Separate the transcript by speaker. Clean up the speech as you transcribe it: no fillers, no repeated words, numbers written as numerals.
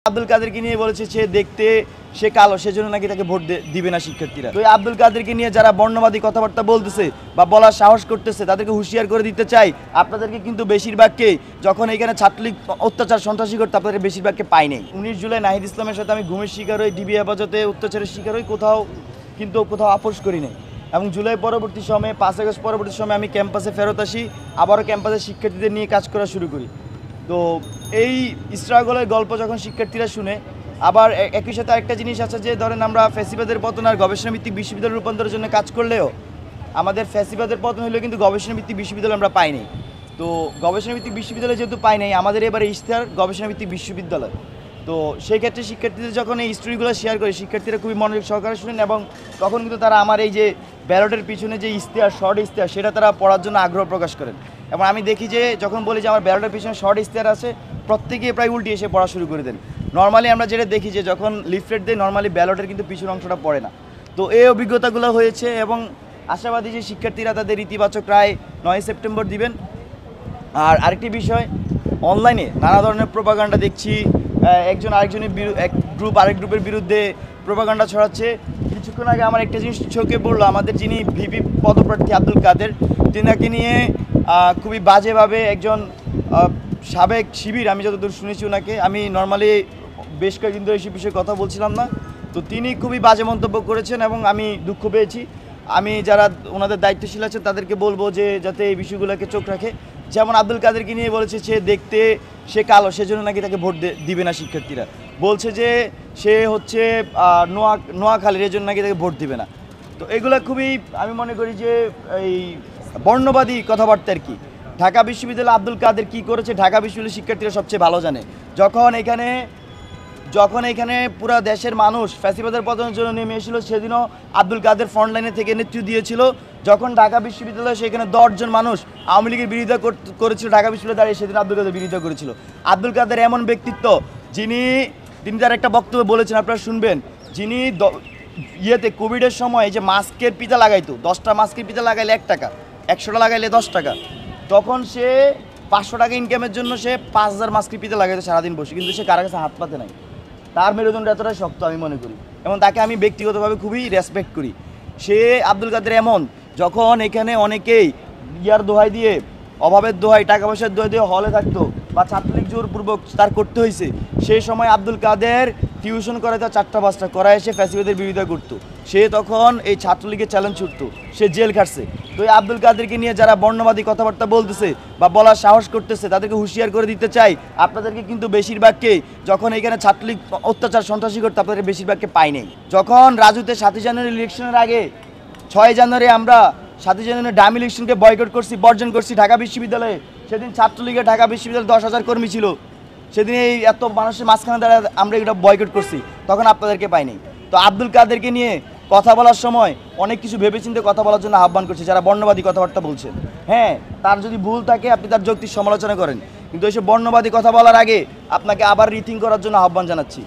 Speaker 1: আব্দুল কাদেরকে নিয়ে বলেছে সে দেখতে সে কালো, সেজন্য নাকি তাকে ভোট দিবে না শিক্ষার্থীরা। তো আব্দুল কাদেরকে নিয়ে যারা বর্ণবাদী কথাবার্তা বলতেছে বা বলার সাহস করতেছে তাদেরকে হুঁশিয়ার করে দিতে চাই, আপনাদেরকে কিন্তু বেশিরভাগকে যখন এখানে ছাত্রলীগ অত্যাচার সন্ত্রাসী করতে আপনাদের বেশিরভাগকে পাই নাই। 19 জুলাই নাহিদ ইসলামের সাথে আমি ঘুমের শিকার হই, ডিবি হেফাজতে অত্যাচারের শিকার হই, কোথাও আপোষ করি নাই। এবং জুলাই পরবর্তী সময়ে 5 আগস্ট পরবর্তী সময়ে আমি ক্যাম্পাসে ফেরত আসি, আবারও ক্যাম্পাসে শিক্ষার্থীদের নিয়ে কাজ করা শুরু করি। তো এই স্ট্রাগলের গল্প যখন শিক্ষার্থীরা শুনে, আবার একই সাথে আরেকটা জিনিস আছে যে ধরেন আমরা ফ্যাসিবাদের পতন আর গবেষণাভিত্তিক বিশ্ববিদ্যালয় রূপান্তরের জন্য কাজ করলেও আমাদের ফ্যাসিবাদের পতন হলেও কিন্তু গবেষণাভিত্তিক বিশ্ববিদ্যালয় আমরা পাইনি। তো গবেষণাভিত্তিক বিশ্ববিদ্যালয় যেহেতু পাই নাই, আমাদের এবারে ইশতেহার গবেষণাভিত্তিক বিশ্ববিদ্যালয়। তো সেই ক্ষেত্রে শিক্ষার্থীদের যখন এই স্টোরিগুলো শেয়ার করে শিক্ষার্থীরা খুবই মনোযোগ সহকারে শুনেন, এবং তখন কিন্তু তারা আমার এই যে ব্যালটের পিছনে যে ইশতেহার, শর্ট ইশতেহার, সেটা তারা পড়ার জন্য আগ্রহ প্রকাশ করেন। এবং আমি দেখি যে যখন বলি যে আমার ব্যালটের পিছনে শর্ট ইশতেহার আছে, প্রত্যেকেই প্রায় উল্টি এসে পড়া শুরু করে দেন। নর্মালি আমরা যেটা দেখি যে যখন লিফলেট দেয় নর্মালি ব্যালটের কিন্তু পিছনের অংশটা পড়ে না। তো এই অভিজ্ঞতাগুলো হয়েছে, এবং আশাবাদী যে শিক্ষার্থীরা তাদের ইতিবাচক রায় 9 সেপ্টেম্বর দিবেন। আর আরেকটি বিষয়, অনলাইনে নানা ধরনের প্রোপাগান্ডা দেখছি, একজন আরেকজনের এক গ্রুপ আরেক গ্রুপের বিরুদ্ধে প্রোপাগান্ডা ছড়াচ্ছে। কিছুক্ষণ আগে আমার একটা জিনিস চোখে পড়লো, আমাদের যিনি ভিপি পদপ্রার্থী আব্দুল কাদের, তিনাকে নিয়ে খুবই বাজেভাবে একজন সাবেক শিবির, আমি যতদূর শুনেছি ওনাকে, আমি নর্মালি বেশ কয়েকদিন ধরে এই বিষয়ে কথা বলছিলাম না, তো তিনি খুবই বাজে মন্তব্য করেছেন এবং আমি দুঃখ পেয়েছি। আমি যারা ওনাদের দায়িত্বশীল আছেন তাদেরকে বলবো যে যাতে এই বিষয়গুলোকে চোখ রাখে। যেমন আব্দুল কাদেরকে নিয়ে বলেছে সে দেখতে সে কালো, সেজন্য নাকি তাকে ভোট দিবে না শিক্ষার্থীরা। বলছে যে সে হচ্ছে নোয়াখালীর, এর জন্য নাকি তাকে ভোট দিবে না। তো এগুলো খুবই আমি মনে করি যে এই বর্ণবাদী কথাবার্তা আর কি। ঢাকা বিশ্ববিদ্যালয়ে আব্দুল কাদের কী করেছে ঢাকা বিশ্ববিদ্যালয়ের শিক্ষার্থীরা সবচেয়ে ভালো জানে। যখন এখানে পুরো দেশের মানুষ ফ্যাসিবাদের পতনের জন্য নেমে এসেছিল, সেদিনও আব্দুল কাদের ফ্রন্টলাইনে থেকে নেতৃত্ব দিয়েছিল। যখন ঢাকা বিশ্ববিদ্যালয়ে সেখানে 10 জন মানুষ আওয়ামী লীগের বিরোধিতা করেছিল, ঢাকা বিশ্ববিদ্যালয়ে দাঁড়িয়ে সেদিন আব্দুল কাদের বিরোধিতা করেছিল। আব্দুল কাদের এমন ব্যক্তিত্ব তিনি তার একটা বক্তব্য বলেছেন, আপনারা শুনবেন, যিনি কোভিডের সময় যে মাস্কের পিতা লাগাইতো, 10টা মাস্কের পিতা লাগাইলে 1 টাকা, 100টা লাগাইলে 10 টাকা, তখন সে 500 টাকা ইনকামের জন্য সে 5000 মাস্কের পিতা লাগাইতো সারাদিন বসে, কিন্তু সে কারো কাছে হাত পাতে নাই। তার মেরুদণ্ড এতটাই শক্ত আমি মনে করি, এবং তাকে আমি ব্যক্তিগতভাবে খুবই রেসপেক্ট করি। সে আব্দুল কাদের এমন, যখন এখানে অনেকেই ইয়ার দোহাই দিয়ে, অভাবের দোহাই, টাকা পয়সার দোহাই দিয়ে হলে থাকতো বা ছাত্রলীগ জোরপূর্বক তার করতে হয়েছে, সেই সময় আব্দুল কাদের টিউশন করাইতো 4টা-5টা করায় এসে ফ্যাসিবাদের বিরোধিতা করতো। সে তখন এই ছাত্রলীগের চ্যালেঞ্জ ছুটতো, সে জেল খাটছে। তো এই আব্দুল কাদেরকে নিয়ে যারা বর্ণবাদী কথাবার্তা বলতেছে বা বলার সাহস করতেছে তাদেরকে হুঁশিয়ার করে দিতে চাই, আপনাদেরকে কিন্তু বেশিরভাগকে যখন এখানে ছাত্রলীগ অত্যাচার সন্ত্রাসী করতে আপনাদের বেশিরভাগকে পাই নাই। যখন রাজুতে 7 জানুয়ারি ইলেকশনের আগে 6 জানুয়ারি আমরা 7 জানুয়ারি ডাম ইলেকশনকে বয়কট করছি, বর্জন করছি ঢাকা বিশ্ববিদ্যালয়ে। সেদিন ছাত্রলীগের ঢাকা বিশ্ববিদ্যালয়ে 10,000 কর্মী ছিল, সেদিন এই এত মানুষের মাঝখানে দাঁড়ায় আমরা এটা বয়কট করছি, তখন আপনাদেরকে পাইনি। তো আব্দুল কাদেরকে নিয়ে কথা বলার সময় অনেক কিছু ভেবেচিন্তে কথা বলার জন্য আহ্বান করছি যারা বর্ণবাদী কথাবার্তা বলছে। হ্যাঁ, তার যদি ভুল থাকে আপনি তার যৌক্তিক সমালোচনা করেন, কিন্তু এইসব বর্ণবাদী কথা বলার আগে আপনাকে আবার রিথিং করার জন্য আহ্বান জানাচ্ছি।